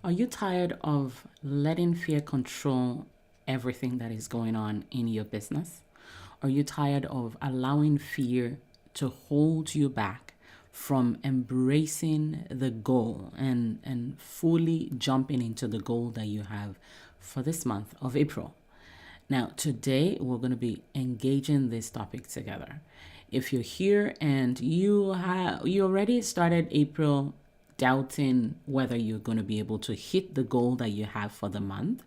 Are you tired of letting fear control everything that is going on in your business? Are you tired of allowing fear to hold you back from embracing the goal and fully jumping into the goal that you have for this month of April? Now, today we're going to be engaging this topic together. If you're here and you already started April doubting whether you're going to be able to hit the goal that you have for the month,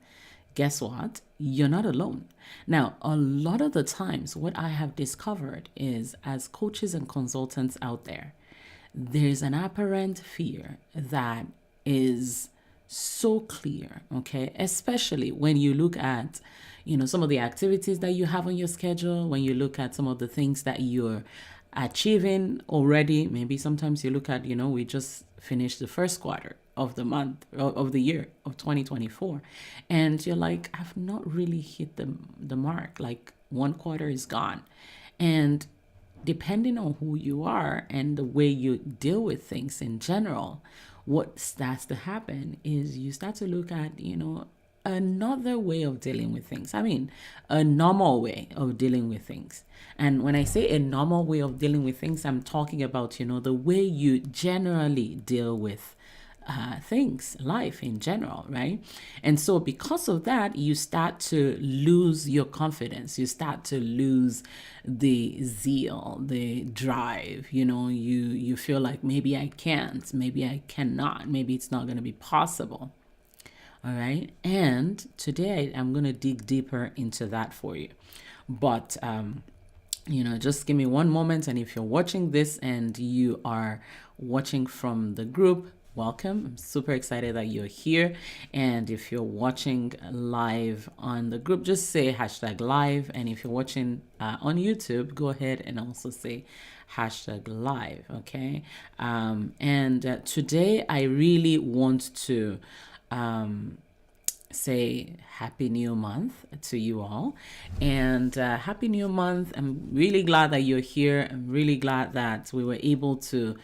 guess what? You're not alone. Now, a lot of the times, what I have discovered is as coaches and consultants out there, there's an apparent fear that is so clear, okay? Especially when you look at, some of the activities that you have on your schedule, when you look at some of the things that you're achieving already. Maybe sometimes you look at, we just finished the first quarter of the month of the year of 2024, and you're like, I've not really hit the mark. Like, one quarter is gone. And depending on who you are and the way you deal with things in general, what starts to happen is you start to look at, another way of dealing with things. I mean, a normal way of dealing with things. And when I say a normal way of dealing with things, I'm talking about, the way you generally deal with things, life in general, right? And so because of that, you start to lose your confidence. You start to lose the zeal, the drive. You feel like maybe I can't, maybe I cannot, maybe it's not going to be possible. All right. And today I'm going to dig deeper into that for you. But, just give me one moment. And if you're watching this and you are watching from the group, welcome. I'm super excited that you're here. And if you're watching live on the group, just say #live. And if you're watching on YouTube, go ahead and also say #live. Okay. And today I really want to say happy new month to you all, and happy new month. I'm really glad that you're here. I'm really glad that we were able to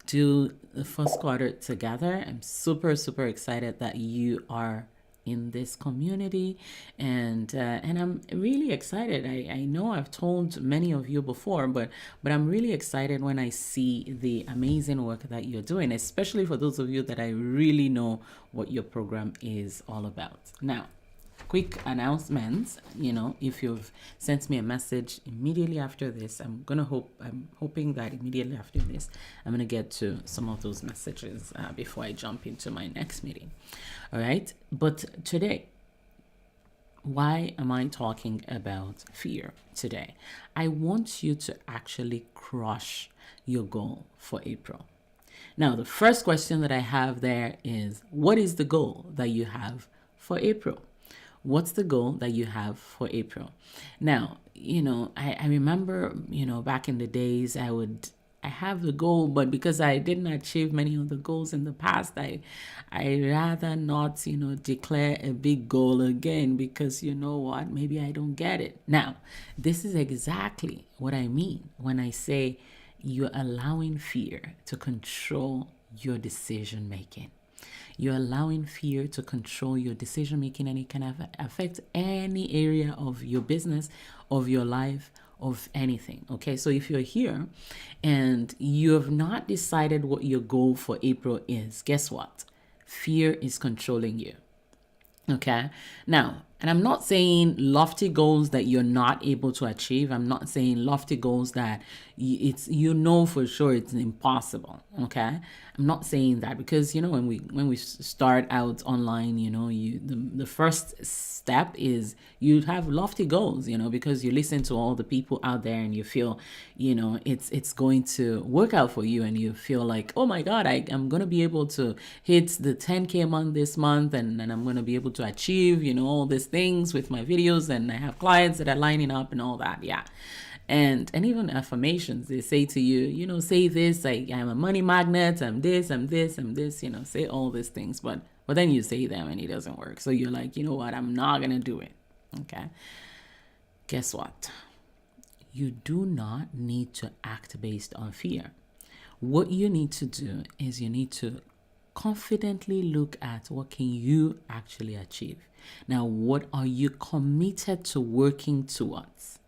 do the first quarter together. I'm super excited that you are in this community, and I'm really excited. I know I've told many of you before, but I'm really excited when I see the amazing work that you're doing, especially for those of you that I really know what your program is all about. Now, quick announcements. If you've sent me a message immediately after this, I'm hoping that immediately after this, I'm gonna get to some of those messages before I jump into my next meeting. All right. But today, why am I talking about fear today? I want you to actually crush your goal for April. Now, the first question that I have there is, what is the goal that you have for April? What's the goal that you have for April? Now, I remember, back in the days, I have the goal, but because I didn't achieve many of the goals in the past, I rather not, declare a big goal again, because you know what, maybe I don't get it. Now, this is exactly what I mean when I say you're allowing fear to control your decision making. You're allowing fear to control your decision making, and it can affect any area of your business, of your life, of anything. Okay, so if you're here and you have not decided what your goal for April is, guess what? Fear is controlling you. Okay, now, and I'm not saying lofty goals that you're not able to achieve. I'm not saying lofty goals that it's for sure it's impossible. Okay, I'm not saying that, because when we start out online, the first step is you have lofty goals, because you listen to all the people out there and you feel it's going to work out for you, and you feel like, oh my god, I'm gonna be able to hit the 10K month this month, and I'm gonna be able to achieve all these things with my videos, and I have clients that are lining up and all that. Yeah. And even affirmations, they say to you, say this, like, I'm a money magnet, I'm this, I'm this, I'm this, say all these things, but then you say them and it doesn't work. So you're like, you know what, I'm not gonna do it. Okay, guess what? You do not need to act based on fear. What you need to do is you need to confidently look at what can you actually achieve. Now, what are you committed to working towards?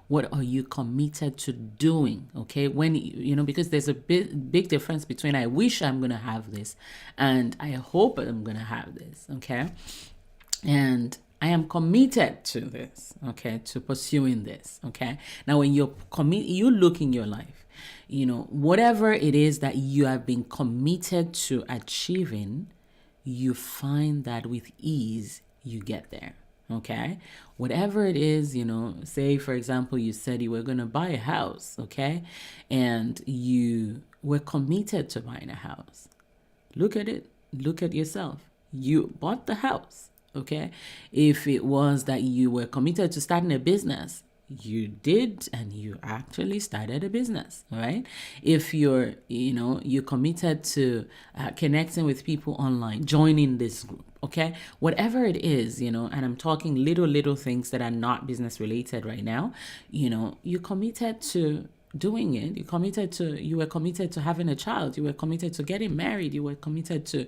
What are you committed to doing? Okay, when because there's a big difference between I wish I'm going to have this and I hope I'm going to have this. Okay, and I am committed to this, okay, to pursuing this, okay. Now, when you look in your life, whatever it is that you have been committed to achieving, you find that with ease you get there, okay. Whatever it is, say for example, you said you were going to buy a house, okay, and you were committed to buying a house. Look at it. Look at yourself. You bought the house. Okay. If it was that you were committed to starting a business, you did, and you actually started a business, right? If you're committed to connecting with people online, joining this group, okay? Whatever it is, and I'm talking little things that are not business related right now, you committed to doing it. You were committed to having a child. You were committed to getting married. You were committed to,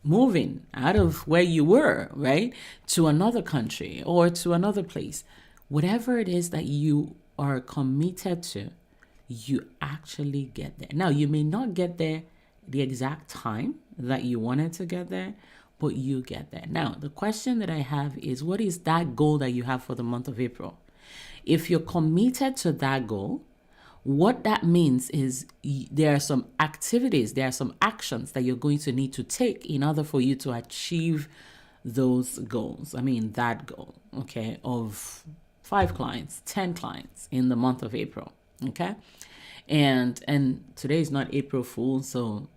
moving out of where you were, right, to another country or to another place. Whatever it is that you are committed to, you actually get there. Now, you may not get there the exact time that you wanted to get there, but you get there. Now, the question that I have is, what is that goal that you have for the month of April? If you're committed to that goal, what that means is there are some activities, there are some actions that you're going to need to take in order for you to achieve those goals. I mean, that goal, okay, of 5 clients, 10 clients in the month of April, okay? And today is not April Fool's, so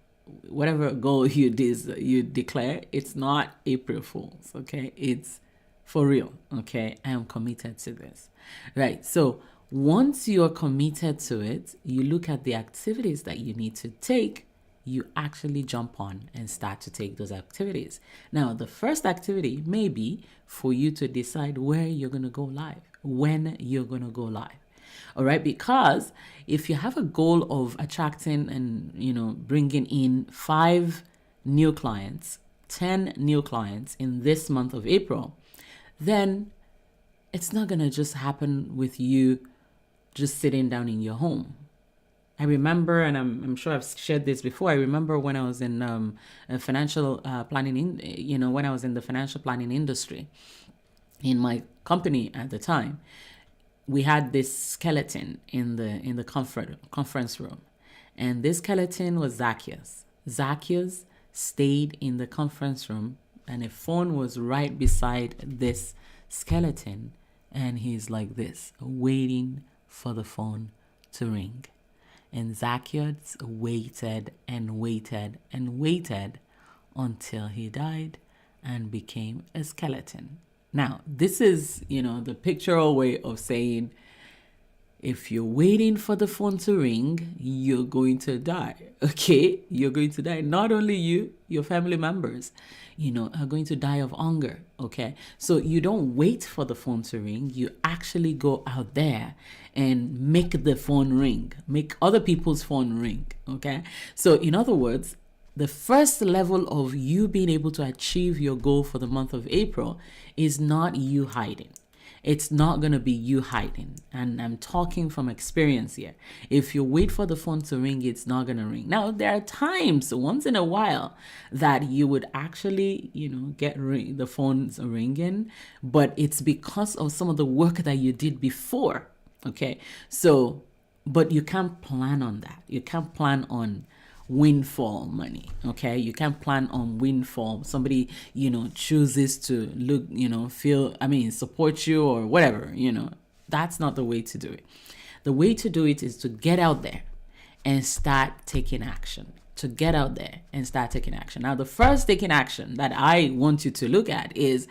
whatever goal you declare, it's not April Fool's, okay? It's for real, okay? I am committed to this, right? So once you're committed to it, you look at the activities that you need to take, you actually jump on and start to take those activities. Now, the first activity may be for you to decide where you're going to go live, when you're going to go live. All right, because if you have a goal of attracting and, bringing in 5 new clients, 10 new clients in this month of April, then it's not going to just happen with you just sitting down in your home. I remember, and I'm sure I've shared this before, I remember when I was in financial planning, when I was in the financial planning industry in my company at the time, we had this skeleton in the conference room. And this skeleton was Zacchaeus. Zacchaeus stayed in the conference room, and a phone was right beside this skeleton, and he's like this, waiting for the phone to ring. And Zacchaeus waited and waited and waited until he died and became a skeleton. Now, this is, the pictorial way of saying, if you're waiting for the phone to ring, you're going to die, okay? You're going to die. Not only you, your family members, are going to die of hunger, okay? So you don't wait for the phone to ring. You actually go out there and make the phone ring, make other people's phone ring, okay? So in other words, the first level of you being able to achieve your goal for the month of April is not you hiding. It's not going to be you hiding. And I'm talking from experience here. If you wait for the phone to ring, it's not going to ring. Now, there are times, once in a while, that you would actually, get the phones ringing, but it's because of some of the work that you did before. Okay. So, but you can't plan on that. You can't plan on windfall money. Okay. You can't plan on windfall. Somebody, chooses to look, support you or whatever, that's not the way to do it. The way to do it is to get out there and start taking action. To get out there and start taking action. Now, the first taking action that I want you to look at is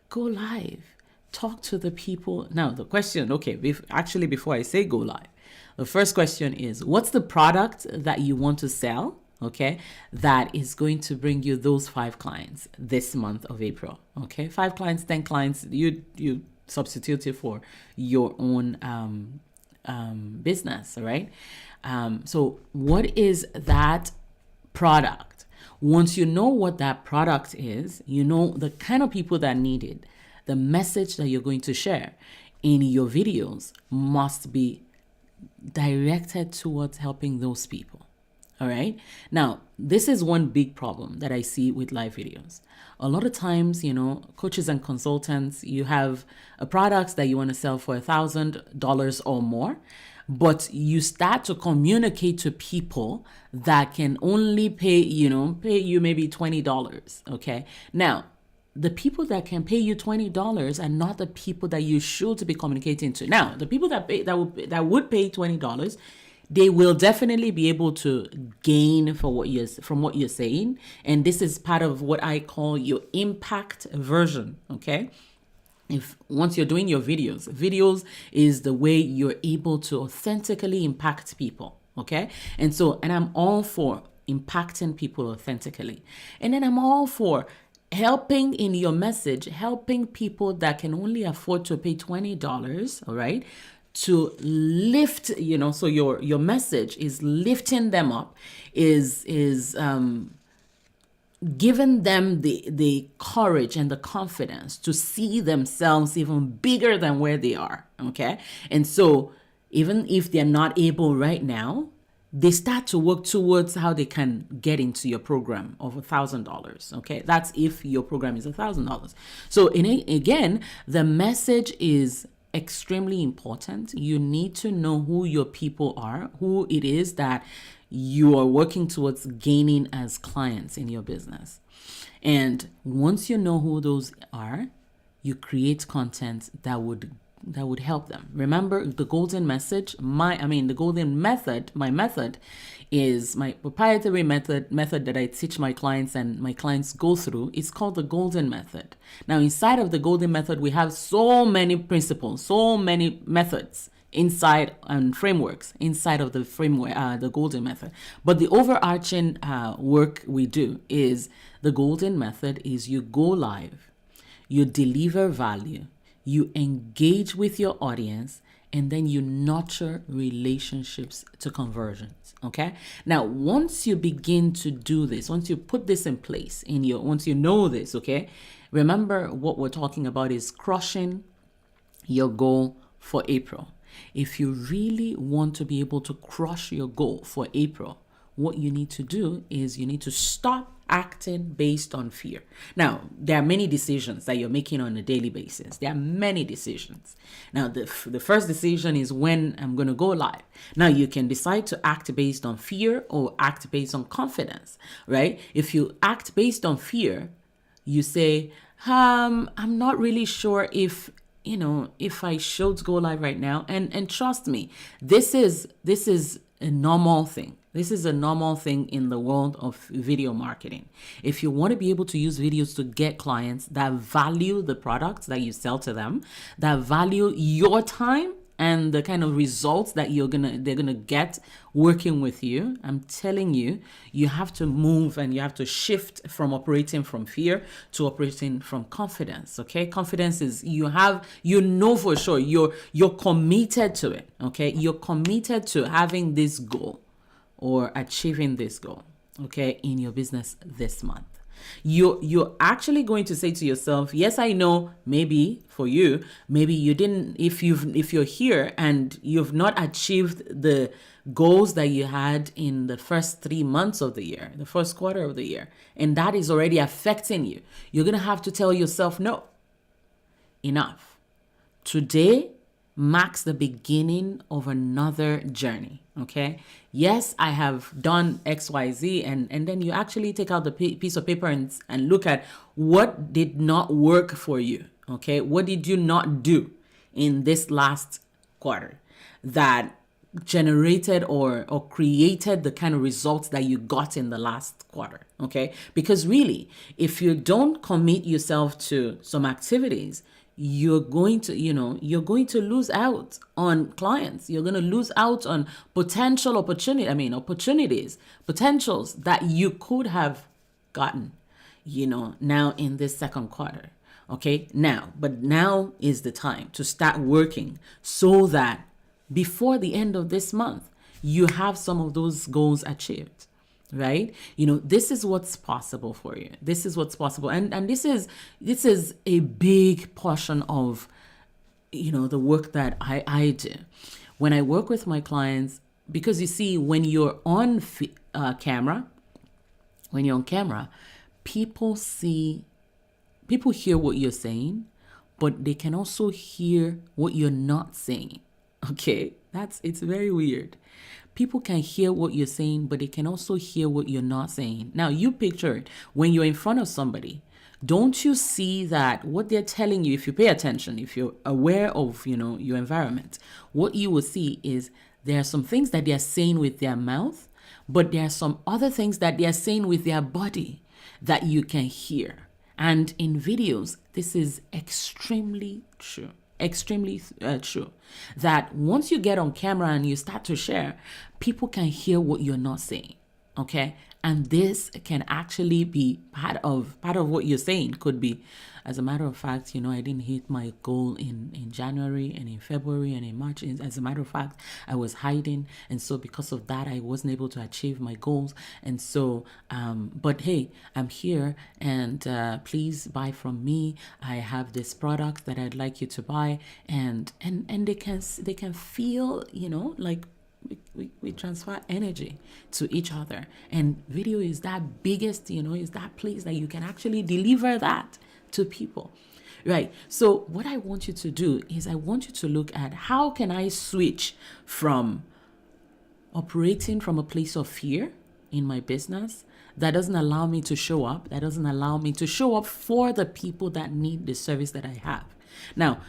go live. Talk to the people. Now, the question, before I say go live, the first question is, what's the product that you want to sell, okay, that is going to bring you those 5 clients this month of April, okay? 5 clients, 10 clients, you substitute it for your own business, right? So what is that product? Once you know what that product is, you know the kind of people that need it, the message that you're going to share in your videos must be directed towards helping those people. All right. Now, this is one big problem that I see with live videos. A lot of times, coaches and consultants, you have a product that you want to sell for $1,000 or more, but you start to communicate to people that can only pay you maybe $20. Okay. Now, the people that can pay you $20 are not the people that you should be communicating to. Now, the people that would pay $20, they will definitely be able to gain from what you're saying, and this is part of what I call your impact version. Okay. If once you're doing your videos is the way you're able to authentically impact people. Okay. And I'm all for impacting people authentically. And then I'm all for helping in your message, helping people that can only afford to pay $20, all right, to lift, so your message is lifting them up, is giving them the courage and the confidence to see themselves even bigger than where they are. Okay. And so even if they're not able right now, they start to work towards how they can get into your program of $1,000. Okay. That's if your program is $1,000. So again, the message is extremely important. You need to know who your people are, who it is that you are working towards gaining as clients in your business. And once you know who those are, you create content that would help them. Remember the golden message, my method is my proprietary method that I teach my clients and my clients go through. It's called the golden method. Now, inside of the golden method, we have so many principles, so many methods inside and frameworks inside of the framework, the golden method. But the overarching work we do is the golden method is you go live, you deliver value, you engage with your audience, and then you nurture relationships to conversions. Okay. Now, once you begin to do this, once you put this in place once you know this, okay, remember what we're talking about is crushing your goal for April. If you really want to be able to crush your goal for April, what you need to do is you need to stop acting based on fear. Now, there are many decisions that you're making on a daily basis. There are many decisions. Now, the first decision is when I'm going to go live. Now, you can decide to act based on fear or act based on confidence, right? If you act based on fear, you say, I'm not really sure if I should go live right now. And trust me, this is a normal thing. This is a normal thing in the world of video marketing. If you want to be able to use videos to get clients that value the products that you sell to them, that value your time and the kind of results that they're gonna get working with you, I'm telling you, you have to move and you have to shift from operating from fear to operating from confidence. Okay, confidence is for sure you're committed to it. Okay, you're committed to having this goal or achieving this goal. Okay, in your business this month. You're actually going to say to yourself, yes, I know, maybe for you, maybe you didn't, if you're here and you've not achieved the goals that you had in the first 3 months of the year, the first quarter of the year, and that is already affecting you, you're going to have to tell yourself, no, enough. Today marks the beginning of another journey. Okay. Yes, I have done XYZ, and then you actually take out the piece of paper and look at what did not work for you. Okay. What did you not do in this last quarter that generated or created the kind of results that you got in the last quarter? Okay. Because really, if you don't commit yourself to some activities, you're going to lose out on clients. You're going to lose out on opportunities, potentials that you could have gotten, now in this second quarter. Okay. But now is the time to start working so that before the end of this month, you have some of those goals achieved. right? This is what's possible for you. This is what's possible. And this is a big portion of, the work that I do. When I work with my clients, because you see, when you're on camera, people hear what you're saying, but they can also hear what you're not saying. Okay, it's very weird. People can hear what you're saying, but they can also hear what you're not saying. Now, you picture it when you're in front of somebody. Don't you see that what they're telling you, if you pay attention, if you're aware of, your environment, what you will see is there are some things that they're saying with their mouth, but there are some other things that they're saying with their body that you can hear. And in videos, this is extremely true. Extremely true. That once you get on camera and you start to share, people can hear what you're not saying. Okay? And this can actually be part of what you're saying. Could be, as a matter of fact, I didn't hit my goal in January and in February and in March. As a matter of fact, I was hiding. And so because of that, I wasn't able to achieve my goals. And so, but hey, I'm here and please buy from me. I have this product that I'd like you to buy. And they can feel, like, we transfer energy to each other, and video is that biggest, is that place that you can actually deliver that to people, right? So what I want you to do is I want you to look at how can I switch from operating from a place of fear in my business that doesn't allow me to show up, that doesn't allow me to show up for the people that need the service that I have. Now,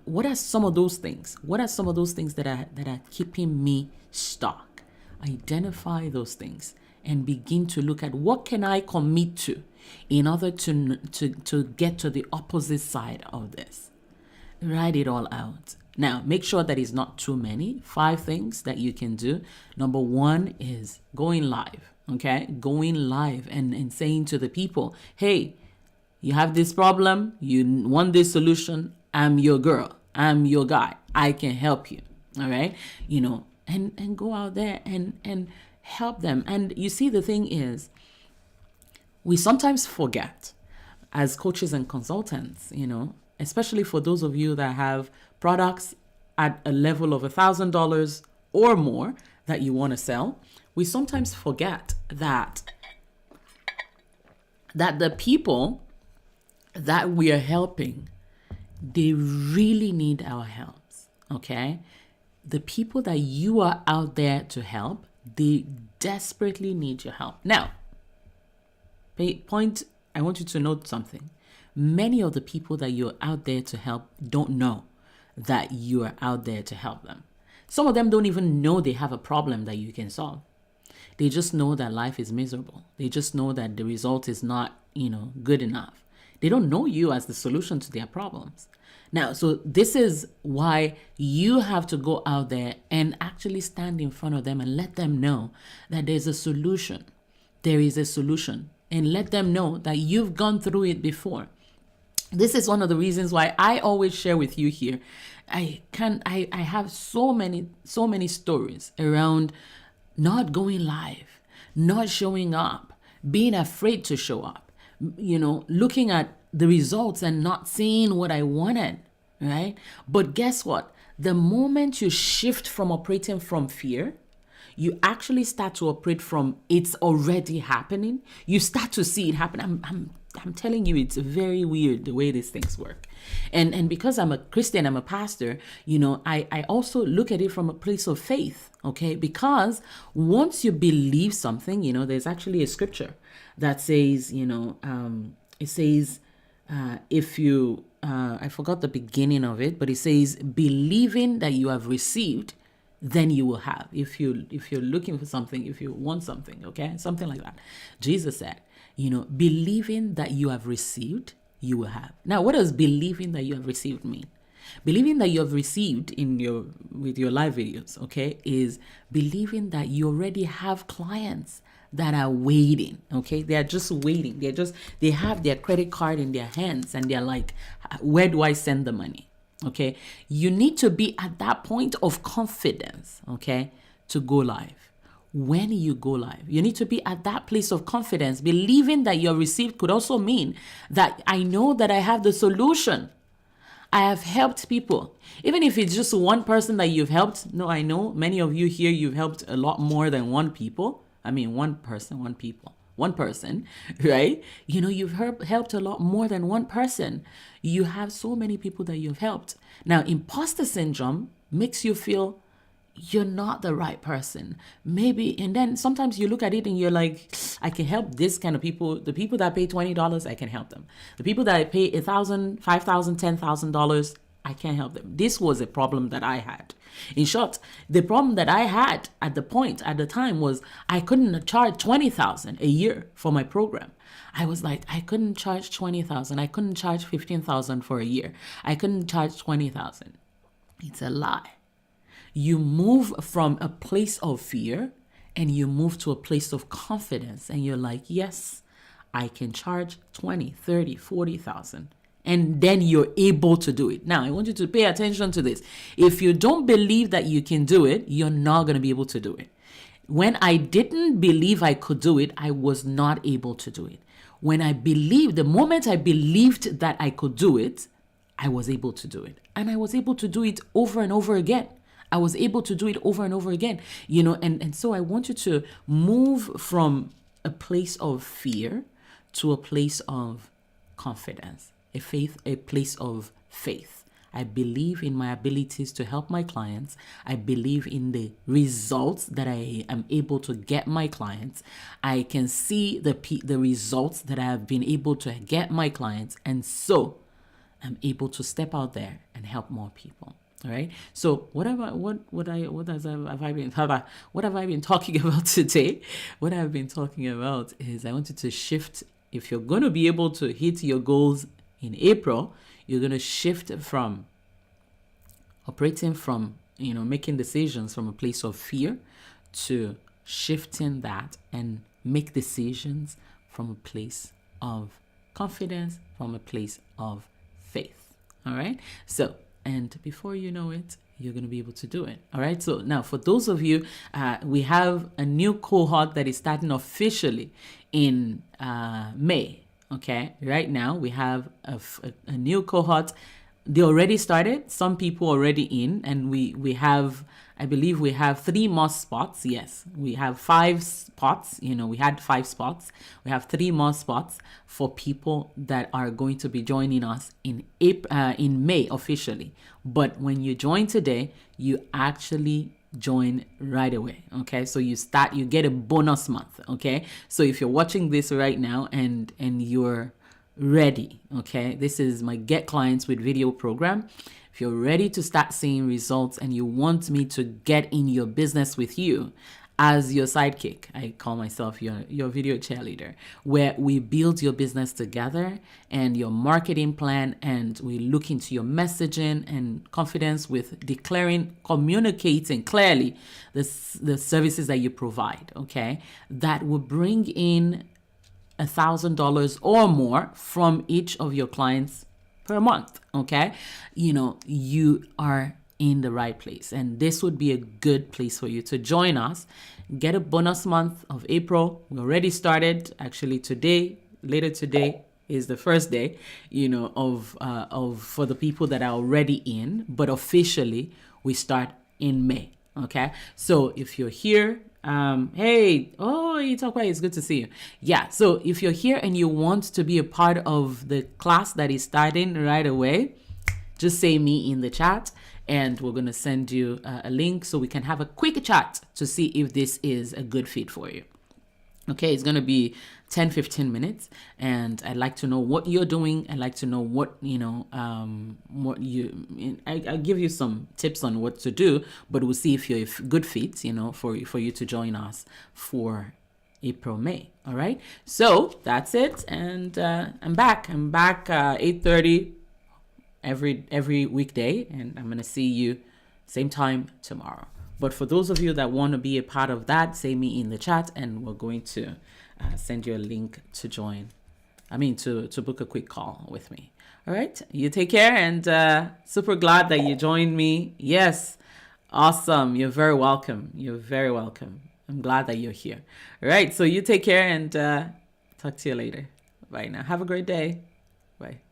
what are some of those things? What are some of those things that are keeping me stuck? Identify those things and begin to look at what can I commit to in order to get to the opposite side of this. Write it all out. Now, make sure that it's not too many. 5 things that you can do. Number 1 is going live. Okay, going live and saying to the people, hey, you have this problem, you want this solution, I'm your girl, I'm your guy, I can help you. All right, and go out there and help them. And you see, the thing is, we sometimes forget as coaches and consultants, especially for those of you that have products at a level of $1,000 or more that you want to sell, we sometimes forget that the people that we are helping, they really need our help. Okay? The people that you are out there to help, they desperately need your help. Now, I want you to note something. Many of the people that you're out there to help don't know that you are out there to help them. Some of them don't even know they have a problem that you can solve. They just know that life is miserable. They just know that the result is not, good enough. They don't know you as the solution to their problems. Now, so this is why you have to go out there and actually stand in front of them and let them know that there's a solution. There is a solution. And let them know that you've gone through it before. This is one of the reasons why I always share with you here. I have so many stories around not going live, not showing up, being afraid to show up, looking at the results and not seeing what I wanted, right? But guess what? The moment you shift from operating from fear, you actually start to operate from it's already happening. You start to see it happen. I'm telling you, it's very weird the way these things work. And because I'm a Christian, I'm a pastor, I also look at it from a place of faith, okay? Because once you believe something, there's actually a scripture that says, it says, if you, I forgot the beginning of it, but it says, believing that you have received, then you will have. If you're looking for something, if you want something, okay, something like that. Jesus said, believing that you have received, you will have. Now, what does believing that you have received mean? Believing that you have received with your live videos, okay, is believing that you already have clients that are waiting, okay? They are just waiting. They have their credit card in their hands and they're like, where do I send the money? Okay? You need to be at that point of confidence, okay, to go live. when you go live. You need to be at that place of confidence, believing that your receipt could also mean that I know that I have the solution. I have helped people. Even if it's just one person that you've helped. No, I know many of you here, you've helped a lot more than one people. I mean, one person, right? You've helped a lot more than one person. You have so many people that you've helped. Now, imposter syndrome makes you feel you're not the right person. Maybe, and then sometimes you look at it and you're like, I can help this kind of people. The people that pay $20, I can help them. The people that pay $1,000, $5,000, $10,000, I can't help them. This was a problem that I had. In short, the problem that I had at the time was I couldn't charge $20,000 a year for my program. I was like, I couldn't charge $20,000. I couldn't charge $15,000 for a year. I couldn't charge $20,000. It's a lie. You move from a place of fear and you move to a place of confidence, and you're like, yes, I can charge 20, 30, 40,000. And then you're able to do it. Now, I want you to pay attention to this. If you don't believe that you can do it, you're not going to be able to do it. When I didn't believe I could do it, I was not able to do it. The moment I believed that I could do it, I was able to do it. And I was able to do it over and over again. And so I want you to move from a place of fear to a place of confidence, a place of faith. I believe in my abilities to help my clients. I believe in the results that I am able to get my clients. I can see the results that I have been able to get my clients. And so I'm able to step out there and help more people. All right. So what have I been talking about today? What I've been talking about is I want you to shift. If you're going to be able to hit your goals in April, you're going to shift from operating from, making decisions from a place of fear to shifting that and make decisions from a place of confidence, from a place of faith. All right. So, and before you know it, you're going to be able to do it. All right. So now for those of you, we have a new cohort that is starting officially in May. Okay. Right now we have a new cohort. They already started. Some people already in, and we have, I believe we have 3 more spots. Yes, we have 5 spots. We had 5 spots. We have 3 more spots for people that are going to be joining us in May officially. But when you join today, you actually join right away. Okay, so you get a bonus month. Okay, so if you're watching this right now and you're ready, okay, this is my Get Clients with Video program. If you're ready to start seeing results and you want me to get in your business with you as your sidekick, I call myself your video cheerleader, where we build your business together and your marketing plan, and we look into your messaging and confidence with communicating clearly the services that you provide, okay, that will bring in $1,000 or more from each of your clients per month. Okay, you are in the right place, and this would be a good place for you to join us. Get a bonus month of April. We already started actually later today is the first day, of for the people that are already in, but officially we start in May. Okay, so if you're here, hey, it's good to see you. Yeah, so if you're here and you want to be a part of the class that is starting right away, just say me in the chat, and we're going to send you a link so we can have a quick chat to see if this is a good fit for you. Okay, it's going to be 10-15 minutes, and I'd like to know what you're doing. I'd like to know I'll give you some tips on what to do, but we'll see if you're a good fit, for you to join us for April, May. All right, so that's it, and I'm back 8:30 every weekday, and I'm going to see you same time tomorrow. But for those of you that want to be a part of that, say me in the chat, and we're going to send you a link to join. To book a quick call with me. All right. You take care, and super glad that you joined me. Yes. Awesome. You're very welcome. I'm glad that you're here. All right. So you take care and talk to you later. Bye now. Have a great day. Bye.